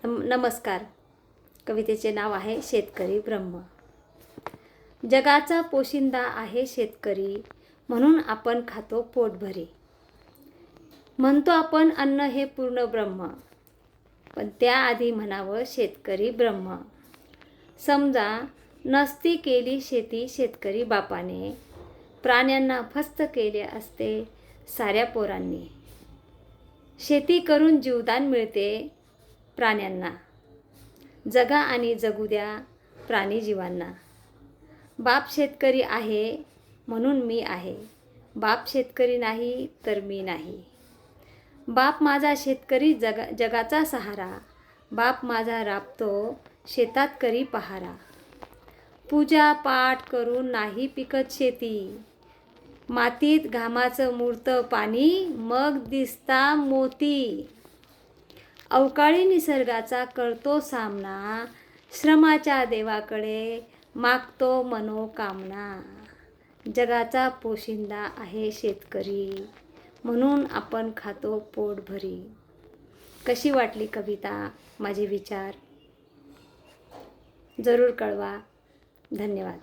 नमस्कार. कवितेचे नाव आहे शेतकरी ब्रह्म. जगाचा पोशिंदा आहे शेतकरी, म्हणून आपण खातो पोटभरी. म्हणतो आपण अन्न हे पूर्ण ब्रह्म, पण त्याआधी म्हणावं शेतकरी ब्रह्म. समजा नसती केली शेती शेतकरी बापाने, प्राण्यांना फस्त केले असते साऱ्या पोरांनी. शेती करून जीवदान मिळते प्राण्यांना, जगा आणि जगू द्या प्राणी जीवांना. बाप शेतकरी आहे म्हणून मी आहे, बाप शेतकरी नाही तर मी नाही. बाप माझा शेतकरी जगाचा सहारा, बाप माझा राबतो शेतात करी पहारा. पूजा पाठ करून नाही पिकत शेती, मातीत घामाचं मुरतं पाणी मग दिसता मोती. अवकाळी निसर्गाचा करतो सामना, श्रमाच्या देवाकडे मागतो मनोकामना. जगाचा पोशिंदा आहे शेतकरी, म्हणून आपण खातो पोटभरी. कशी वाटली कविता, माझे विचार जरूर कळवा. धन्यवाद.